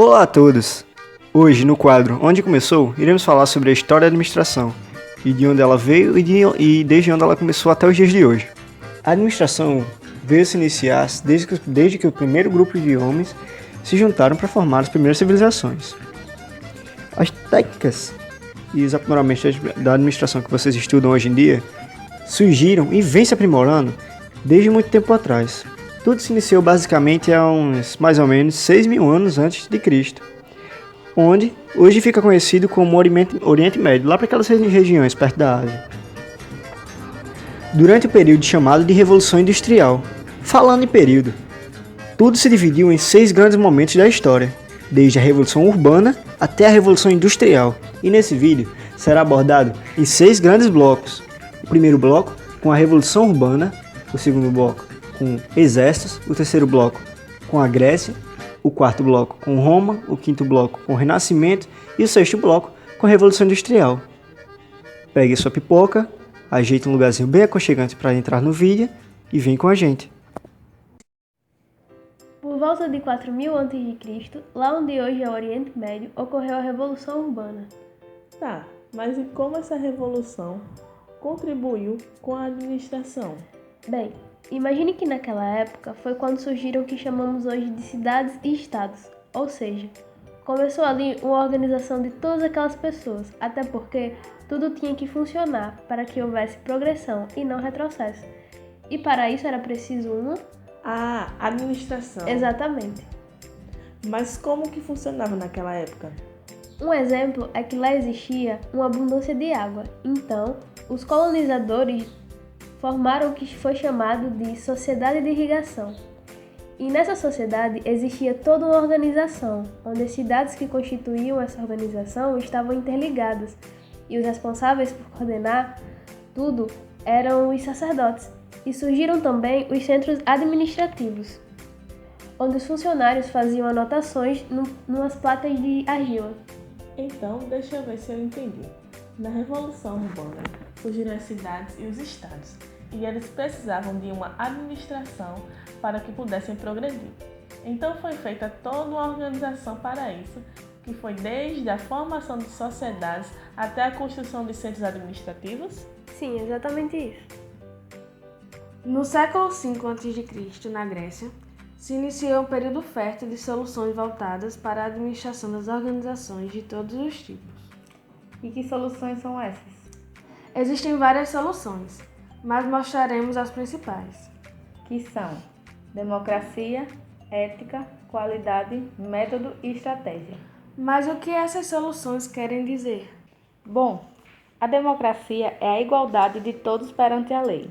Olá a todos! Hoje, no quadro Onde Começou, iremos falar sobre a história da administração, e de onde ela veio e desde onde ela começou até os dias de hoje. A administração veio se iniciar desde que o primeiro grupo de homens se juntaram para formar as primeiras civilizações. As técnicas e os aprimoramentos da administração que vocês estudam hoje em dia surgiram e vêm se aprimorando desde muito tempo atrás. Tudo se iniciou basicamente há uns mais ou menos 6.000 anos antes de Cristo, onde hoje fica conhecido como Oriente Médio, lá para aquelas regiões perto da Ásia. Durante o período chamado de Revolução Industrial. Falando em período, tudo se dividiu em 6 grandes momentos da história, desde a Revolução Urbana até a Revolução Industrial, e nesse vídeo será abordado em 6 grandes blocos. O primeiro bloco com a Revolução Urbana, o segundo bloco com exércitos, o terceiro bloco com a Grécia, o quarto bloco com Roma, o quinto bloco com o Renascimento e o sexto bloco com a Revolução Industrial. Pegue sua pipoca, ajeite um lugarzinho bem aconchegante para entrar no vídeo e vem com a gente. Por volta de 4.000 a.C., lá onde hoje é o Oriente Médio, ocorreu a Revolução Urbana. Tá, mas e como essa revolução contribuiu com a administração? Bem, imagine que naquela época foi quando surgiram o que chamamos hoje de cidades e estados, ou seja, começou ali uma organização de todas aquelas pessoas, até porque tudo tinha que funcionar para que houvesse progressão e não retrocesso. E para isso era preciso uma... administração. Exatamente. Mas como que funcionava naquela época? Um exemplo é que lá existia uma abundância de água, então os colonizadores formaram o que foi chamado de Sociedade de Irrigação. E nessa sociedade existia toda uma organização, onde as cidades que constituíam essa organização estavam interligadas, e os responsáveis por coordenar tudo eram os sacerdotes. E surgiram também os centros administrativos, onde os funcionários faziam anotações numas placas de argila. Então, deixa eu ver se eu entendi. Na Revolução Urbana, surgiram as cidades e os estados, e eles precisavam de uma administração para que pudessem progredir. Então foi feita toda uma organização para isso, que foi desde a formação de sociedades até a construção de centros administrativos? Sim, exatamente isso. No século V a.C., na Grécia, se iniciou um período fértil de soluções voltadas para a administração das organizações de todos os tipos. E que soluções são essas? Existem várias soluções, mas mostraremos as principais. Que são democracia, ética, qualidade, método e estratégia. Mas o que essas soluções querem dizer? Bom, a democracia é a igualdade de todos perante a lei.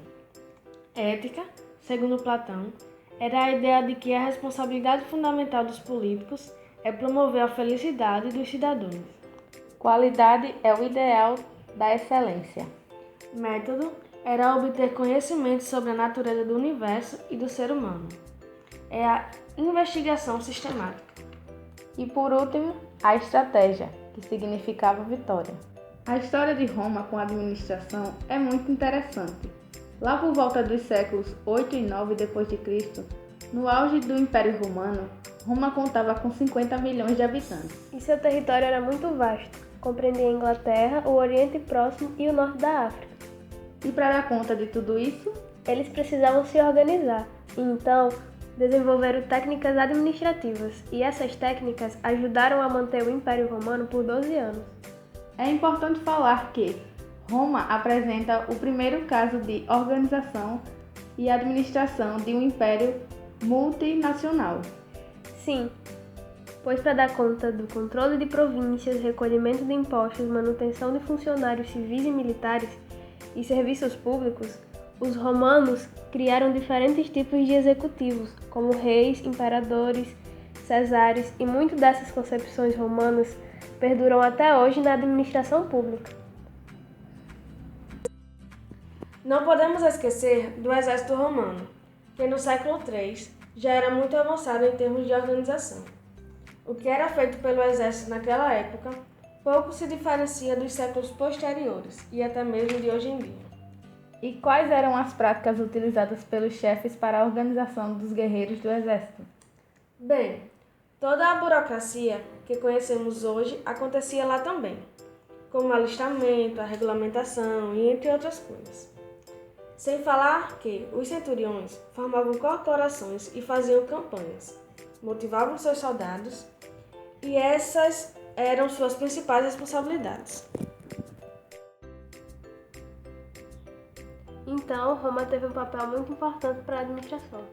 Ética, segundo Platão, era a ideia de que a responsabilidade fundamental dos políticos é promover a felicidade dos cidadãos. Qualidade é o ideal da excelência. Método era obter conhecimento sobre a natureza do universo e do ser humano. É a investigação sistemática. E por último, a estratégia, que significava vitória. A história de Roma com a administração é muito interessante. Lá por volta dos séculos 8 e 9 d.C., no auge do Império Romano, Roma contava com 50 milhões de habitantes. E seu território era muito vasto, compreendia a Inglaterra, o Oriente Próximo e o Norte da África. E para dar conta de tudo isso, eles precisavam se organizar, e então desenvolveram técnicas administrativas, e essas técnicas ajudaram a manter o Império Romano por 12 anos. É importante falar que Roma apresenta o primeiro caso de organização e administração de um império multinacional. Sim, pois para dar conta do controle de províncias, recolhimento de impostos, manutenção de funcionários civis e militares e serviços públicos, os romanos criaram diferentes tipos de executivos, como reis, imperadores, cesares, e muitas dessas concepções romanas perduram até hoje na administração pública. Não podemos esquecer do exército romano, que no século III já era muito avançado em termos de organização. O que era feito pelo exército naquela época pouco se diferencia dos séculos posteriores e até mesmo de hoje em dia. E quais eram as práticas utilizadas pelos chefes para a organização dos guerreiros do exército? Bem, Toda a burocracia que conhecemos hoje acontecia lá também, como o alistamento, a regulamentação e entre outras coisas. Sem falar que os centuriões formavam corporações e faziam campanhas, motivavam seus soldados e essas eram suas principais responsabilidades. Então, Roma teve um papel muito importante para a administração.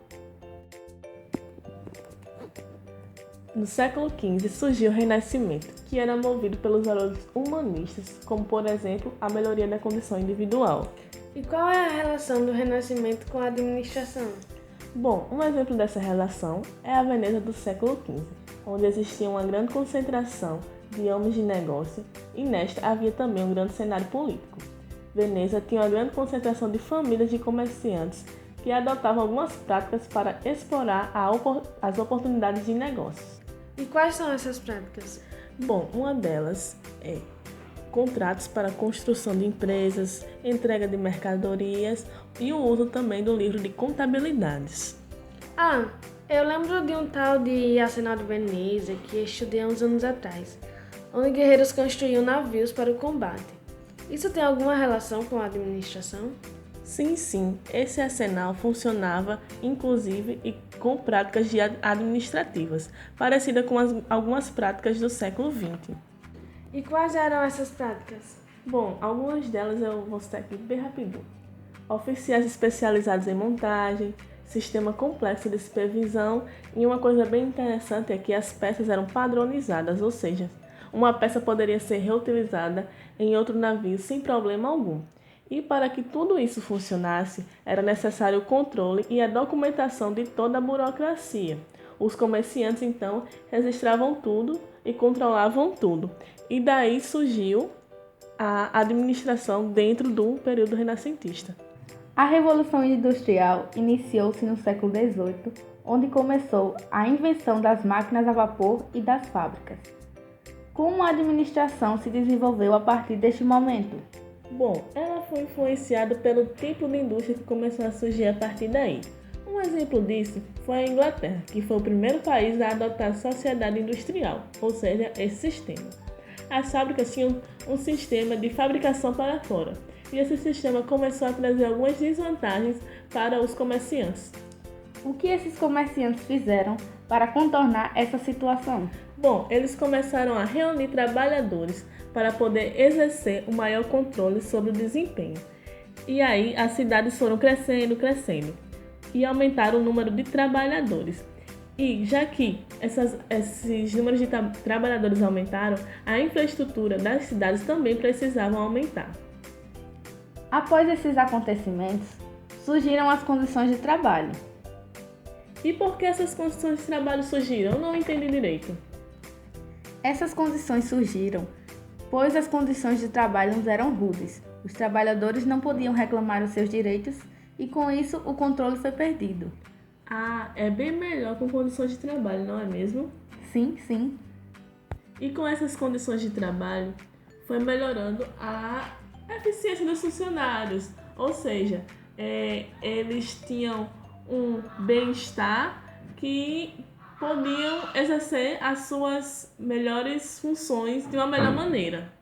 No século XV surgiu o Renascimento, que era movido pelos valores humanistas, como por exemplo a melhoria da condição individual. E qual é a relação do Renascimento com a administração? Bom, um exemplo dessa relação é a Veneza do século XV, onde existia uma grande concentração de homens de negócio e nesta havia também um grande cenário político. Veneza tinha uma grande concentração de famílias de comerciantes que adotavam algumas práticas para explorar as oportunidades de negócios. E quais são essas práticas? Bom, uma delas é contratos para construção de empresas, entrega de mercadorias e o uso também do livro de contabilidades. Ah, eu lembro de um tal de Arsenal de Veneza que estudei há uns anos atrás, onde guerreiros construíam navios para o combate. Isso tem alguma relação com a administração? Sim, esse arsenal funcionava inclusive e com práticas administrativas, parecidas com algumas práticas do século XX. E quais eram essas práticas? Bom, algumas delas eu vou citar aqui bem rapidinho. Oficiais especializados em montagem, sistema complexo de supervisão e uma coisa bem interessante é que as peças eram padronizadas, ou seja, uma peça poderia ser reutilizada em outro navio sem problema algum. E para que tudo isso funcionasse, era necessário o controle e a documentação de toda a burocracia. Os comerciantes, então, registravam tudo e controlavam tudo. E daí surgiu a administração dentro do período renascentista. A Revolução Industrial iniciou-se no século XVIII, onde começou a invenção das máquinas a vapor e das fábricas. Como a administração se desenvolveu a partir deste momento? Bom, ela foi influenciada pelo tipo de indústria que começou a surgir a partir daí. Um exemplo disso foi a Inglaterra, que foi o primeiro país a adotar a sociedade industrial, ou seja, esse sistema. As fábricas tinham um sistema de fabricação para fora, e esse sistema começou a trazer algumas desvantagens para os comerciantes. O que esses comerciantes fizeram para contornar essa situação? Bom, eles começaram a reunir trabalhadores para poder exercer o maior controle sobre o desempenho. E aí as cidades foram crescendo e aumentaram o número de trabalhadores. E já que esses números de trabalhadores aumentaram, a infraestrutura das cidades também precisavam aumentar. Após esses acontecimentos, surgiram as condições de trabalho. E por que essas condições de trabalho surgiram? Eu não entendi direito. Essas condições surgiram pois as condições de trabalho nos eram rudes. Os trabalhadores não podiam reclamar os seus direitos e com isso o controle foi perdido. Ah, é bem melhor com condições de trabalho, não é mesmo? Sim. E com essas condições de trabalho, foi melhorando a eficiência dos funcionários. Ou seja, eles tinham um bem-estar que podiam exercer as suas melhores funções de uma melhor maneira.